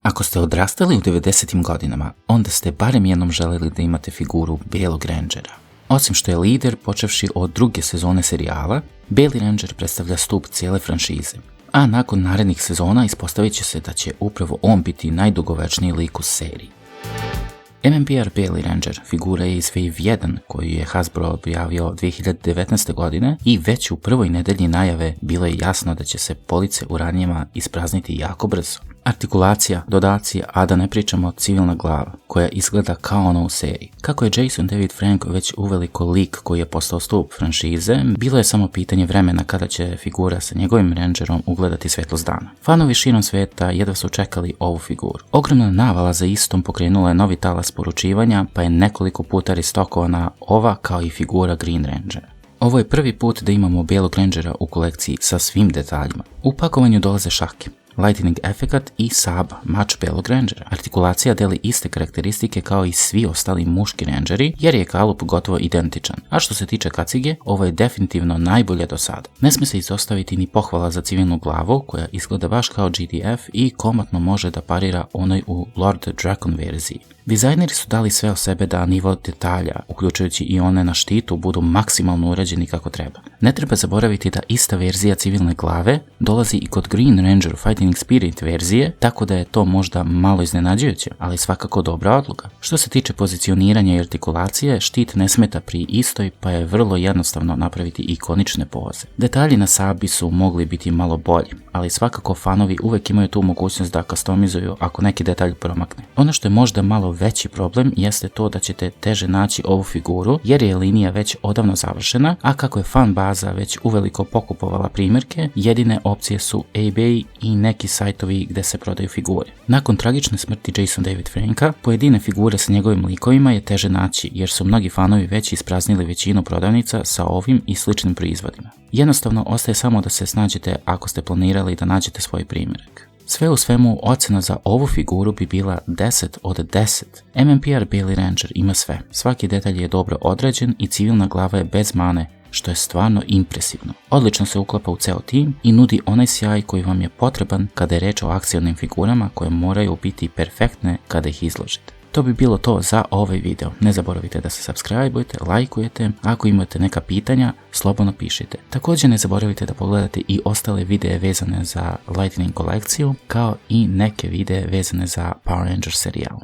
Ako ste odrastali u 90. godinama, onda ste barem jednom želeli da imate figuru Bijelog Rangera. Osim što je lider, počevši od druge sezone serijala, Bijeli Ranger predstavlja stup cijele franšize. A nakon narednih sezona ispostavit će se da će upravo on biti najdugovečniji lik u seriji. MMPR Bijeli Ranger figura je iz Wave 1 koju je Hasbro objavio 2019. godine i već u prvoj nedelji najave bilo je jasno da će se police u ranijima isprazniti jako brzo. Artikulacija, dodaci, a da ne pričamo civilna glava, koja izgleda kao ono u seriji. Kako je Jason David Frank već uveliko lik koji je postao stup franšize, bilo je samo pitanje vremena kada će figura sa njegovim Rangerom ugledati svjetlost dana. Fanovi širom svijeta jedva su čekali ovu figuru. Ogromna navala za istom pokrenula je novi talas poručivanja, pa je nekoliko puta restokovana ova kao i figura Green Rangera. Ovo je prvi put da imamo Bijelog Rangera u kolekciji sa svim detaljima. U pakovanju dolaze šake, Lightning efekat i Saba, mač Bijelog Rangera. Artikulacija deli iste karakteristike kao i svi ostali muški rangeri, jer je kalup gotovo identičan. A što se tiče kacige, ovo je definitivno najbolje do sada. Ne smije se izostaviti ni pohvala za civilnu glavu, koja izgleda baš kao GDF i komotno može da parira onoj u Lord Dragon verziji. Dizajneri su dali sve o sebe da nivo detalja, uključujući i one na štitu, budu maksimalno urađeni kako treba. Ne treba zaboraviti da ista verzija civilne glave dolazi i kod Green Ranger Fighting Spirit verzije, tako da je to možda malo iznenađujuće, ali svakako dobra odluka. Što se tiče pozicioniranja i artikulacije, štit ne smeta pri istoj, pa je vrlo jednostavno napraviti ikonične poze. Detalji na Sabi su mogli biti malo bolji, ali svakako fanovi uvek imaju tu mogućnost da customizuju ako neki detalj promakne. Ono što je možda malo veći problem jeste to da ćete teže naći ovu figuru jer je linija već odavno završena, a kako je fan baza već uveliko pokupovala primjerke, jedine opcije su eBay i neki sajtovi gdje se prodaju figure. Nakon tragične smrti Jason David Franka, pojedine figure sa njegovim likovima je teže naći jer su mnogi fanovi već ispraznili većinu prodavnica sa ovim i sličnim proizvodima. Jednostavno ostaje samo da se snađete ako ste planirali da nađete svoj primjerak. Sve u svemu, ocena za ovu figuru bi bila 10 od 10. MMPR Bijeli Ranger ima sve. Svaki detalj je dobro odrađen i civilna glava je bez mane, što je stvarno impresivno. Odlično se uklapa u ceo tim i nudi onaj sjaj koji vam je potreban kada je reč o akcionim figurama koje moraju biti perfektne kada ih izložite. To bi bilo to za ovaj video. Ne zaboravite da se subscribe-ujete, lajkujete, ako imate neka pitanja, slobodno pišite. Također ne zaboravite da pogledate i ostale videe vezane za Lightning kolekciju, kao i neke videe vezane za Power Rangers serijal.